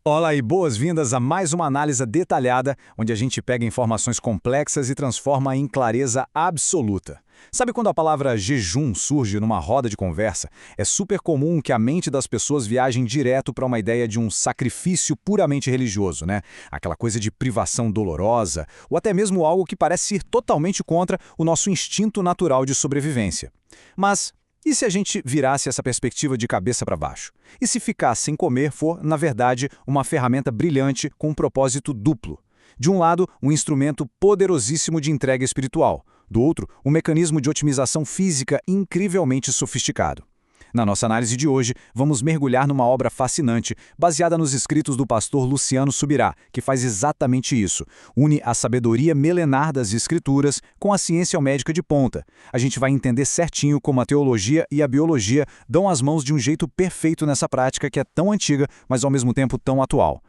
Olá e boas-vindas a mais uma análise detalhada, onde a gente pega informações complexas e transforma em clareza absoluta. Sabe quando a palavra jejum surge numa roda de conversa? É super comum que a mente das pessoas viajem direto para uma ideia de um sacrifício puramente religioso, né? Aquela coisa de privação dolorosa, ou até mesmo algo que parece ir totalmente contra o nosso instinto natural de sobrevivência. Mas e se a gente virasse essa perspectiva de cabeça para baixo? E se ficar sem comer for, na verdade, uma ferramenta brilhante com um propósito duplo? De um lado, um instrumento poderosíssimo de entrega espiritual. Do outro, um mecanismo de otimização física incrivelmente sofisticado. Na nossa análise de hoje, vamos mergulhar numa obra fascinante, baseada nos escritos do pastor Luciano Subirá, que faz exatamente isso. Une a sabedoria milenar das escrituras com a ciência médica de ponta. A gente vai entender certinho como a teologia e a biologia dão as mãos de um jeito perfeito nessa prática que é tão antiga, mas ao mesmo tempo tão atual.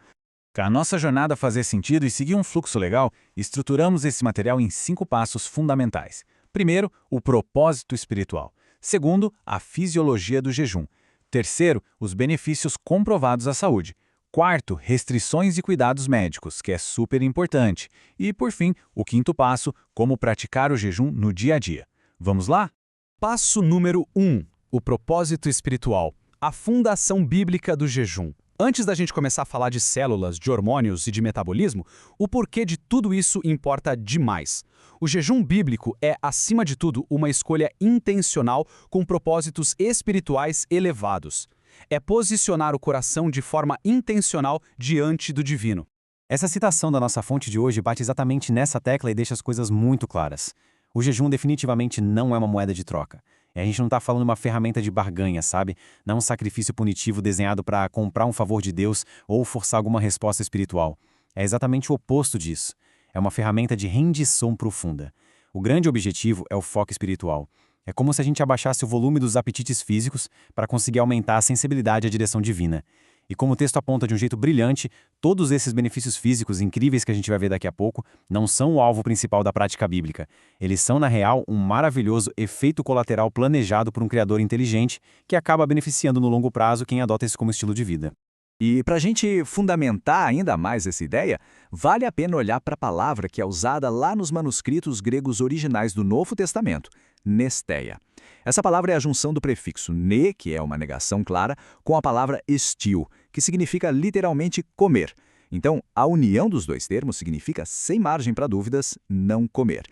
Para a nossa jornada fazer sentido e seguir um fluxo legal, estruturamos esse material em 5 passos fundamentais. Primeiro, o propósito espiritual. Segundo, a fisiologia do jejum. Terceiro, os benefícios comprovados à saúde. Quarto, restrições e cuidados médicos, que é super importante. E, por fim, o quinto passo, como praticar o jejum no dia a dia. Vamos lá? Passo número 1. O propósito espiritual. A fundação bíblica do jejum. Antes da gente começar a falar de células, de hormônios e de metabolismo, o porquê de tudo isso importa demais. O jejum bíblico é, acima de tudo, uma escolha intencional com propósitos espirituais elevados. É posicionar o coração de forma intencional diante do divino. Essa citação da nossa fonte de hoje bate exatamente nessa tecla e deixa as coisas muito claras. O jejum definitivamente não é uma moeda de troca. E a gente não está falando de uma ferramenta de barganha, sabe? Não um sacrifício punitivo desenhado para comprar um favor de Deus ou forçar alguma resposta espiritual. É exatamente o oposto disso. É uma ferramenta de rendição profunda. O grande objetivo é o foco espiritual. É como se a gente abaixasse o volume dos apetites físicos para conseguir aumentar a sensibilidade à direção divina. E como o texto aponta de um jeito brilhante, todos esses benefícios físicos incríveis que a gente vai ver daqui a pouco não são o alvo principal da prática bíblica. Eles são, na real, um maravilhoso efeito colateral planejado por um criador inteligente que acaba beneficiando no longo prazo quem adota isso como estilo de vida. E para a gente fundamentar ainda mais essa ideia, vale a pena olhar para a palavra que é usada lá nos manuscritos gregos originais do Novo Testamento, nesteia. Essa palavra é a junção do prefixo ne, que é uma negação clara, com a palavra estio, que significa literalmente comer. Então, a união dos dois termos significa, sem margem para dúvidas, não comer.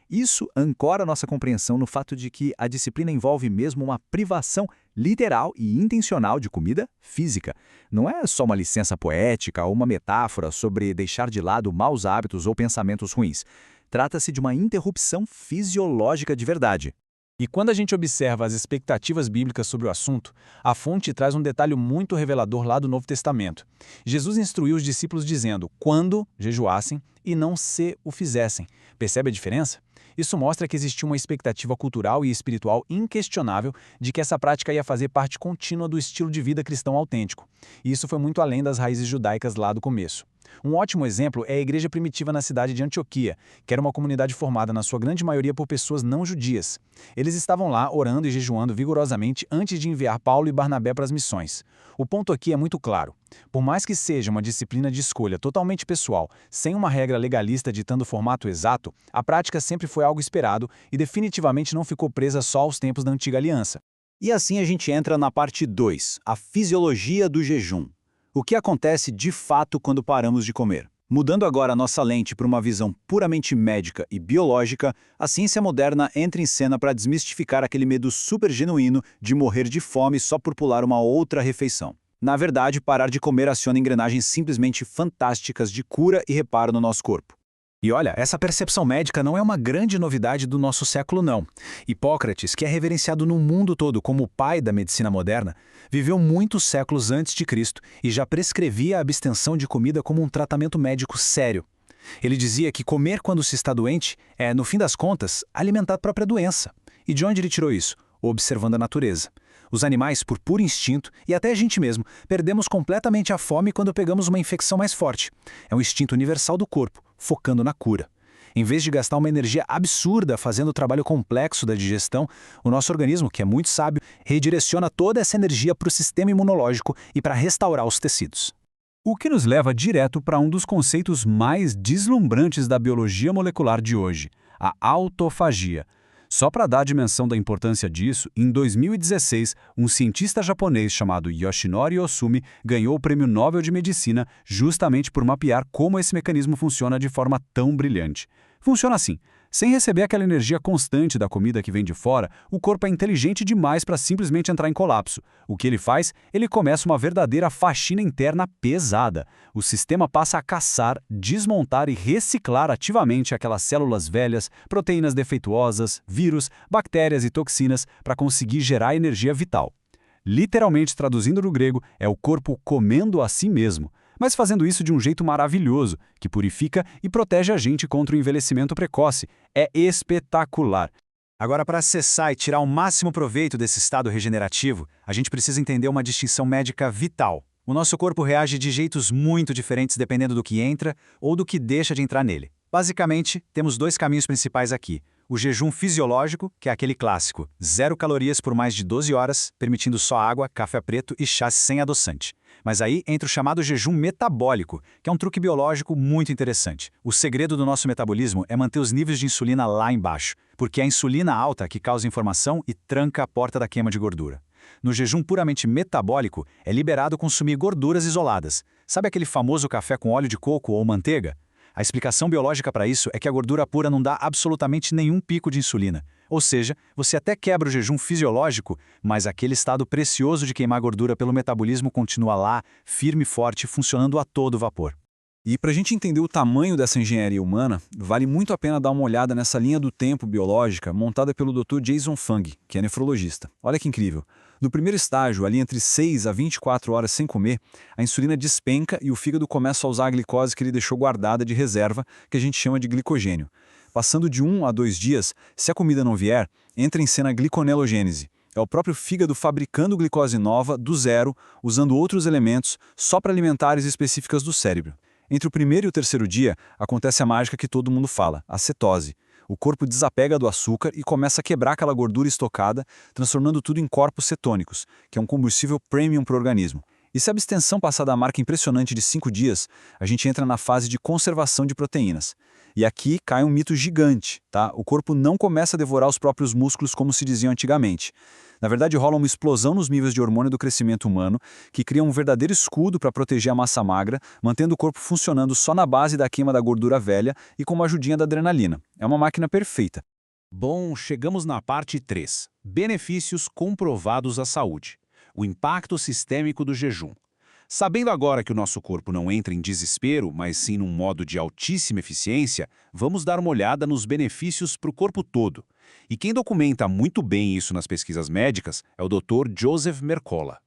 Isso ancora a nossa compreensão no fato de que a disciplina envolve mesmo uma privação literal e intencional de comida física. Não é só uma licença poética ou uma metáfora sobre deixar de lado maus hábitos ou pensamentos ruins. Trata-se de uma interrupção fisiológica de verdade. E quando a gente observa as expectativas bíblicas sobre o assunto, a fonte traz um detalhe muito revelador lá do Novo Testamento. Jesus instruiu os discípulos dizendo quando jejuassem e não se o fizessem. Percebe a diferença? Isso mostra que existia uma expectativa cultural e espiritual inquestionável de que essa prática ia fazer parte contínua do estilo de vida cristão autêntico. E isso foi muito além das raízes judaicas lá do começo. Um ótimo exemplo é a igreja primitiva na cidade de Antioquia, que era uma comunidade formada na sua grande maioria por pessoas não judias. Eles estavam lá orando e jejuando vigorosamente antes de enviar Paulo e Barnabé para as missões. O ponto aqui é muito claro. Por mais que seja uma disciplina de escolha totalmente pessoal, sem uma regra legalista ditando o formato exato, a prática sempre foi algo esperado e definitivamente não ficou presa só aos tempos da antiga aliança. E assim a gente entra na parte 2, a fisiologia do jejum. O que acontece de fato quando paramos de comer? Mudando agora a nossa lente para uma visão puramente médica e biológica, a ciência moderna entra em cena para desmistificar aquele medo super genuíno de morrer de fome só por pular uma outra refeição. Na verdade, parar de comer aciona engrenagens simplesmente fantásticas de cura e reparo no nosso corpo. E olha, essa percepção médica não é uma grande novidade do nosso século, não. Hipócrates, que é reverenciado no mundo todo como o pai da medicina moderna, viveu muitos séculos antes de Cristo e já prescrevia a abstenção de comida como um tratamento médico sério. Ele dizia que comer quando se está doente é, no fim das contas, alimentar a própria doença. E de onde ele tirou isso? Observando a natureza. Os animais, por puro instinto, e até a gente mesmo, perdemos completamente a fome quando pegamos uma infecção mais forte. É um instinto universal do corpo, focando na cura. Em vez de gastar uma energia absurda fazendo o trabalho complexo da digestão, o nosso organismo, que é muito sábio, redireciona toda essa energia para o sistema imunológico e para restaurar os tecidos. O que nos leva direto para um dos conceitos mais deslumbrantes da biologia molecular de hoje, a autofagia. Só para dar a dimensão da importância disso, em 2016, um cientista japonês chamado Yoshinori Ohsumi ganhou o Prêmio Nobel de Medicina justamente por mapear como esse mecanismo funciona de forma tão brilhante. Funciona assim. Sem receber aquela energia constante da comida que vem de fora, o corpo é inteligente demais para simplesmente entrar em colapso. O que ele faz? Ele começa uma verdadeira faxina interna pesada. O sistema passa a caçar, desmontar e reciclar ativamente aquelas células velhas, proteínas defeituosas, vírus, bactérias e toxinas para conseguir gerar energia vital. Literalmente traduzindo do grego, é o corpo comendo a si mesmo, mas fazendo isso de um jeito maravilhoso, que purifica e protege a gente contra o envelhecimento precoce. É espetacular. Agora, para acessar e tirar o máximo proveito desse estado regenerativo, a gente precisa entender uma distinção médica vital. O nosso corpo reage de jeitos muito diferentes dependendo do que entra ou do que deixa de entrar nele. Basicamente, temos dois caminhos principais aqui. O jejum fisiológico, que é aquele clássico, 0 calorias por mais de 12 horas, permitindo só água, café preto e chá sem adoçante. Mas aí entra o chamado jejum metabólico, que é um truque biológico muito interessante. O segredo do nosso metabolismo é manter os níveis de insulina lá embaixo, porque é a insulina alta que causa inflamação e tranca a porta da queima de gordura. No jejum puramente metabólico, é liberado consumir gorduras isoladas. Sabe aquele famoso café com óleo de coco ou manteiga? A explicação biológica para isso é que a gordura pura não dá absolutamente nenhum pico de insulina. Ou seja, você até quebra o jejum fisiológico, mas aquele estado precioso de queimar gordura pelo metabolismo continua lá, firme e forte, funcionando a todo vapor. E para a gente entender o tamanho dessa engenharia humana, vale muito a pena dar uma olhada nessa linha do tempo biológica montada pelo Dr. Jason Fung, que é nefrologista. Olha que incrível. No primeiro estágio, ali entre 6 a 24 horas sem comer, a insulina despenca e o fígado começa a usar a glicose que ele deixou guardada de reserva, que a gente chama de glicogênio. Passando de 1 a 2 dias, se a comida não vier, entra em cena a gliconelogênese. É o próprio fígado fabricando glicose nova, do zero, usando outros elementos, só para alimentar áreas específicas do cérebro. Entre o primeiro e o terceiro dia, acontece a mágica que todo mundo fala, a cetose. O corpo desapega do açúcar e começa a quebrar aquela gordura estocada, transformando tudo em corpos cetônicos, que é um combustível premium para o organismo. E se a abstenção passar da marca impressionante de 5 dias, a gente entra na fase de conservação de proteínas. E aqui cai um mito gigante, tá? O corpo não começa a devorar os próprios músculos como se diziam antigamente. Na verdade, rola uma explosão nos níveis de hormônio do crescimento humano, que cria um verdadeiro escudo para proteger a massa magra, mantendo o corpo funcionando só na base da queima da gordura velha e com uma ajudinha da adrenalina. É uma máquina perfeita. Bom, chegamos na parte 3. Benefícios comprovados à saúde. O impacto sistêmico do jejum. Sabendo agora que o nosso corpo não entra em desespero, mas sim num modo de altíssima eficiência, vamos dar uma olhada nos benefícios para o corpo todo. E quem documenta muito bem isso nas pesquisas médicas é o Dr. Joseph Mercola.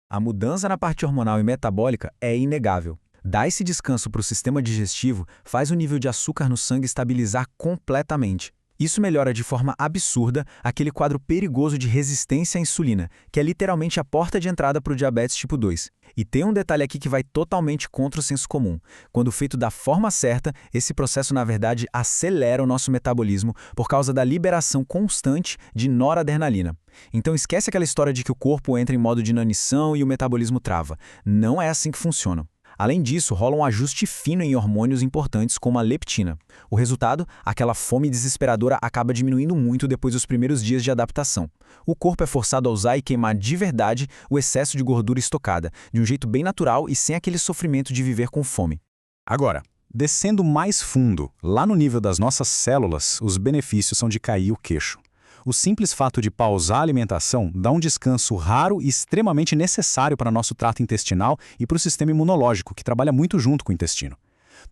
A mudança na parte hormonal e metabólica é inegável. Dar esse descanso para o sistema digestivo faz o nível de açúcar no sangue estabilizar completamente. Isso melhora de forma absurda aquele quadro perigoso de resistência à insulina, que é literalmente a porta de entrada para o diabetes tipo 2. E tem um detalhe aqui que vai totalmente contra o senso comum. Quando feito da forma certa, esse processo, na verdade, acelera o nosso metabolismo por causa da liberação constante de noradrenalina. Então esquece aquela história de que o corpo entra em modo de inanição e o metabolismo trava. Não é assim que funciona. Além disso, rola um ajuste fino em hormônios importantes como a leptina. O resultado, aquela fome desesperadora acaba diminuindo muito depois dos primeiros dias de adaptação. O corpo é forçado a usar e queimar de verdade o excesso de gordura estocada, de um jeito bem natural e sem aquele sofrimento de viver com fome. Agora, descendo mais fundo, lá no nível das nossas células, os benefícios são de cair o queixo. O simples fato de pausar a alimentação dá um descanso raro e extremamente necessário para nosso trato intestinal e para o sistema imunológico, que trabalha muito junto com o intestino.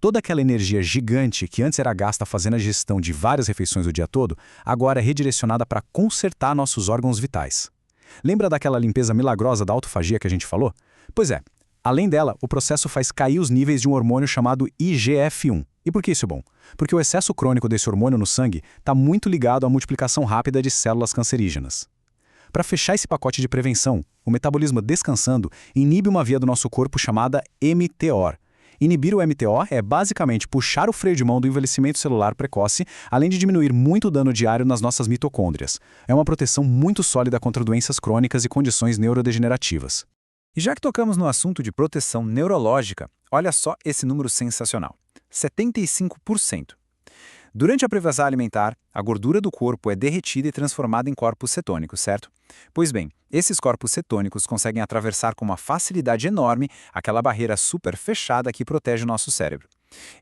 Toda aquela energia gigante que antes era gasta fazendo a gestão de várias refeições o dia todo, agora é redirecionada para consertar nossos órgãos vitais. Lembra daquela limpeza milagrosa da autofagia que a gente falou? Pois é, além dela, o processo faz cair os níveis de um hormônio chamado IGF-1. E por que isso é bom? Porque o excesso crônico desse hormônio no sangue está muito ligado à multiplicação rápida de células cancerígenas. Para fechar esse pacote de prevenção, o metabolismo descansando inibe uma via do nosso corpo chamada mTOR. Inibir o mTOR é basicamente puxar o freio de mão do envelhecimento celular precoce, além de diminuir muito o dano diário nas nossas mitocôndrias. É uma proteção muito sólida contra doenças crônicas e condições neurodegenerativas. E já que tocamos no assunto de proteção neurológica, Olha só esse número sensacional: 75%. Durante a privação alimentar, a gordura do corpo é derretida e transformada em corpos cetônicos, certo? Pois bem, esses corpos cetônicos conseguem atravessar com uma facilidade enorme aquela barreira super fechada que protege o nosso cérebro.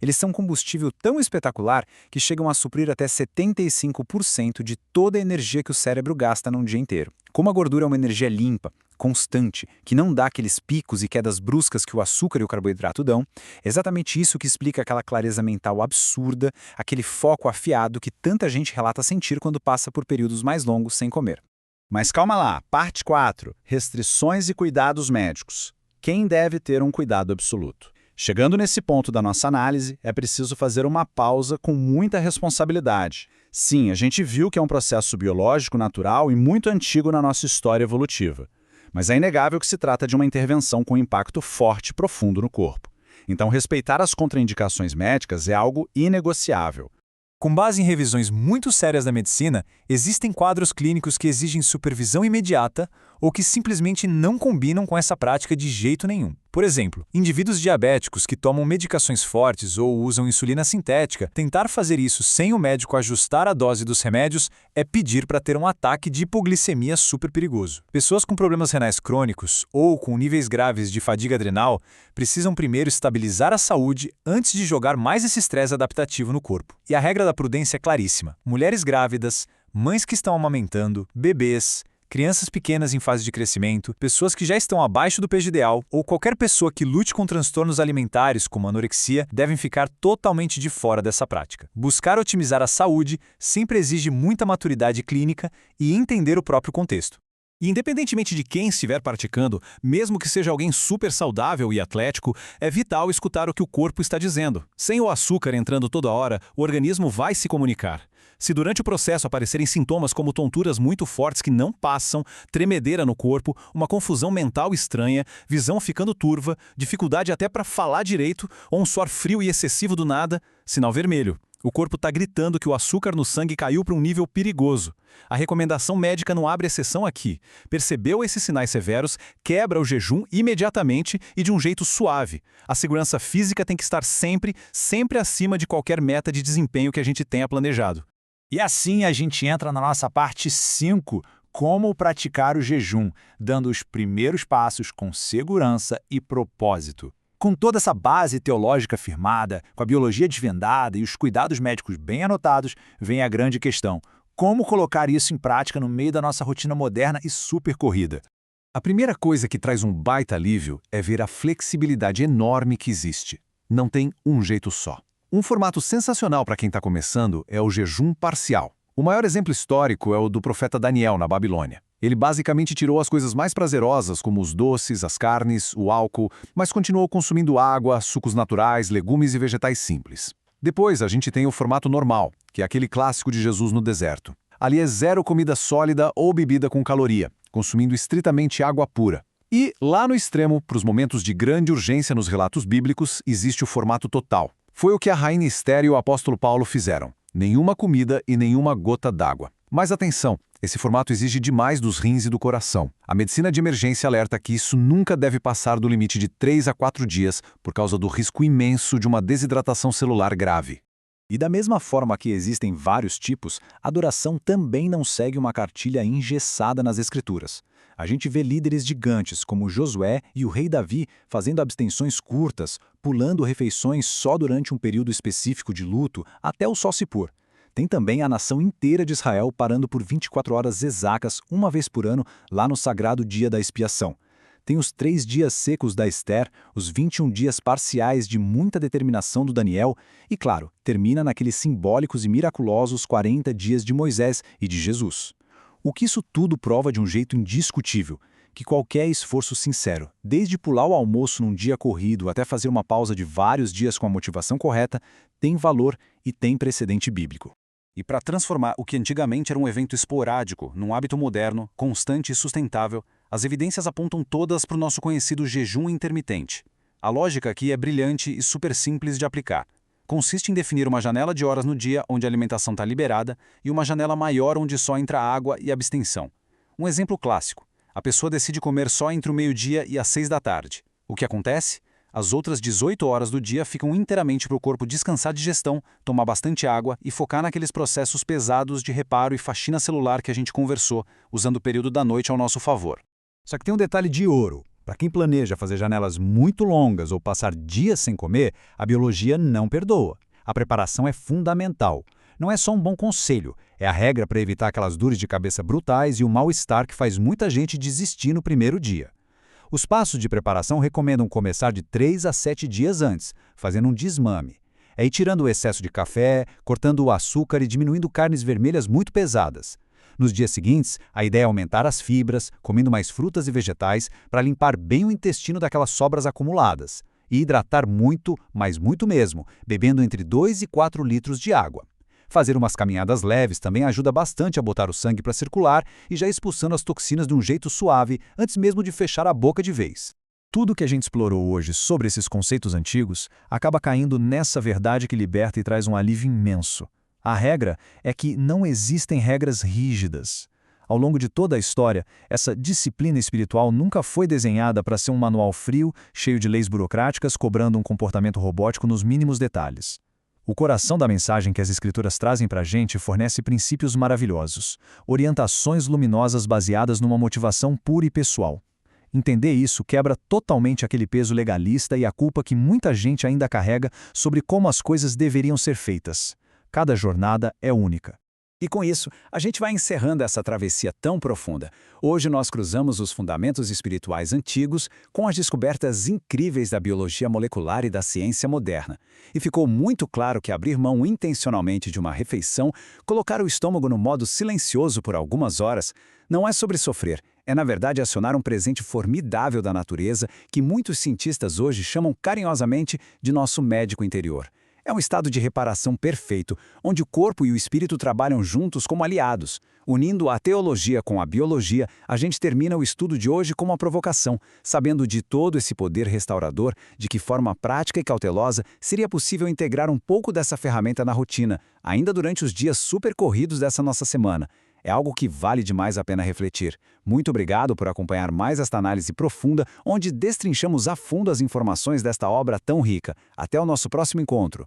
Eles são combustível tão espetacular que chegam a suprir até 75% de toda a energia que o cérebro gasta num dia inteiro. Como a gordura é uma energia limpa, constante, que não dá aqueles picos e quedas bruscas que o açúcar e o carboidrato dão, é exatamente isso que explica aquela clareza mental absurda, aquele foco afiado que tanta gente relata sentir quando passa por períodos mais longos sem comer. Mas calma lá, parte 4, restrições e cuidados médicos. Quem deve ter um cuidado absoluto? Chegando nesse ponto da nossa análise, é preciso fazer uma pausa com muita responsabilidade. Sim, a gente viu que é um processo biológico natural e muito antigo na nossa história evolutiva. Mas é inegável que se trata de uma intervenção com impacto forte e profundo no corpo. Então, respeitar as contraindicações médicas é algo inegociável. Com base em revisões muito sérias da medicina, existem quadros clínicos que exigem supervisão imediata ou que simplesmente não combinam com essa prática de jeito nenhum. Por exemplo, indivíduos diabéticos que tomam medicações fortes ou usam insulina sintética, tentar fazer isso sem o médico ajustar a dose dos remédios é pedir para ter um ataque de hipoglicemia super perigoso. Pessoas com problemas renais crônicos ou com níveis graves de fadiga adrenal precisam primeiro estabilizar a saúde antes de jogar mais esse estresse adaptativo no corpo. E a regra da prudência é claríssima. Mulheres grávidas, mães que estão amamentando, bebês, crianças pequenas em fase de crescimento, pessoas que já estão abaixo do peso ideal ou qualquer pessoa que lute com transtornos alimentares como anorexia devem ficar totalmente de fora dessa prática. Buscar otimizar a saúde sempre exige muita maturidade clínica e entender o próprio contexto. E independentemente de quem estiver praticando, mesmo que seja alguém super saudável e atlético, é vital escutar o que o corpo está dizendo. Sem o açúcar entrando toda hora, o organismo vai se comunicar. Se durante o processo aparecerem sintomas como tonturas muito fortes que não passam, tremedeira no corpo, uma confusão mental estranha, visão ficando turva, dificuldade até para falar direito ou um suor frio e excessivo do nada, sinal vermelho. O corpo está gritando que o açúcar no sangue caiu para um nível perigoso. A recomendação médica não abre exceção aqui. Percebeu esses sinais severos, quebra o jejum imediatamente e de um jeito suave. A segurança física tem que estar sempre acima de qualquer meta de desempenho que a gente tenha planejado. E assim a gente entra na nossa parte 5, como praticar o jejum, dando os primeiros passos com segurança e propósito. Com toda essa base teológica firmada, com a biologia desvendada e os cuidados médicos bem anotados, vem a grande questão: como colocar isso em prática no meio da nossa rotina moderna e super corrida? A primeira coisa que traz um baita alívio é ver a flexibilidade enorme que existe. Não tem um jeito só. Um formato sensacional para quem está começando é o jejum parcial. O maior exemplo histórico é o do profeta Daniel na Babilônia. Ele basicamente tirou as coisas mais prazerosas, como os doces, as carnes, o álcool, mas continuou consumindo água, sucos naturais, legumes e vegetais simples. Depois, a gente tem o formato normal, que é aquele clássico de Jesus no deserto. Ali é zero comida sólida ou bebida com caloria, consumindo estritamente água pura. E, lá no extremo, para os momentos de grande urgência nos relatos bíblicos, existe o formato total. Foi o que a rainha Esther e o apóstolo Paulo fizeram. Nenhuma comida e nenhuma gota d'água. Mas atenção, esse formato exige demais dos rins e do coração. A medicina de emergência alerta que isso nunca deve passar do limite de 3 a 4 dias por causa do risco imenso de uma desidratação celular grave. E da mesma forma que existem vários tipos, a adoração também não segue uma cartilha engessada nas Escrituras. A gente vê líderes gigantes como Josué e o rei Davi fazendo abstenções curtas, pulando refeições só durante um período específico de luto até o sol se pôr. Tem também a nação inteira de Israel parando por 24 horas exatas, uma vez por ano, lá no sagrado dia da expiação. Tem os 3 dias secos da Esther, os 21 dias parciais de muita determinação do Daniel e, claro, termina naqueles simbólicos e miraculosos 40 dias de Moisés e de Jesus. O que isso tudo prova de um jeito indiscutível, que qualquer esforço sincero, desde pular o almoço num dia corrido até fazer uma pausa de vários dias com a motivação correta, tem valor e tem precedente bíblico. E para transformar o que antigamente era um evento esporádico num hábito moderno, constante e sustentável, as evidências apontam todas para o nosso conhecido jejum intermitente. A lógica aqui é brilhante e super simples de aplicar. Consiste em definir uma janela de horas no dia onde a alimentação está liberada e uma janela maior onde só entra água e abstenção. Um exemplo clássico: a pessoa decide comer só entre o meio-dia e as 6 da tarde. O que acontece? As outras 18 horas do dia ficam inteiramente para o corpo descansar de digestão, tomar bastante água e focar naqueles processos pesados de reparo e faxina celular que a gente conversou, usando o período da noite ao nosso favor. Só que tem um detalhe de ouro. Para quem planeja fazer janelas muito longas ou passar dias sem comer, a biologia não perdoa. A preparação é fundamental. Não é só um bom conselho, é a regra para evitar aquelas dores de cabeça brutais e o mal-estar que faz muita gente desistir no primeiro dia. Os passos de preparação recomendam começar de 3 a 7 dias antes, fazendo um desmame. É ir tirando o excesso de café, cortando o açúcar e diminuindo carnes vermelhas muito pesadas. Nos dias seguintes, a ideia é aumentar as fibras, comendo mais frutas e vegetais para limpar bem o intestino daquelas sobras acumuladas. E hidratar muito, mas muito mesmo, bebendo entre 2 e 4 litros de água. Fazer umas caminhadas leves também ajuda bastante a botar o sangue para circular e já expulsando as toxinas de um jeito suave, antes mesmo de fechar a boca de vez. Tudo que a gente explorou hoje sobre esses conceitos antigos acaba caindo nessa verdade que liberta e traz um alívio imenso. A regra é que não existem regras rígidas. Ao longo de toda a história, essa disciplina espiritual nunca foi desenhada para ser um manual frio, cheio de leis burocráticas, cobrando um comportamento robótico nos mínimos detalhes. O coração da mensagem que as Escrituras trazem para a gente fornece princípios maravilhosos, orientações luminosas baseadas numa motivação pura e pessoal. Entender isso quebra totalmente aquele peso legalista e a culpa que muita gente ainda carrega sobre como as coisas deveriam ser feitas. Cada jornada é única. E com isso, a gente vai encerrando essa travessia tão profunda. Hoje nós cruzamos os fundamentos espirituais antigos com as descobertas incríveis da biologia molecular e da ciência moderna. E ficou muito claro que abrir mão intencionalmente de uma refeição, colocar o estômago no modo silencioso por algumas horas, não é sobre sofrer, é na verdade acionar um presente formidável da natureza que muitos cientistas hoje chamam carinhosamente de nosso médico interior. É um estado de reparação perfeito, onde o corpo e o espírito trabalham juntos como aliados. Unindo a teologia com a biologia, a gente termina o estudo de hoje com uma provocação, sabendo de todo esse poder restaurador, de que forma prática e cautelosa seria possível integrar um pouco dessa ferramenta na rotina, ainda durante os dias super corridos dessa nossa semana. É algo que vale demais a pena refletir. Muito obrigado por acompanhar mais esta análise profunda, onde destrinchamos a fundo as informações desta obra tão rica. Até o nosso próximo encontro.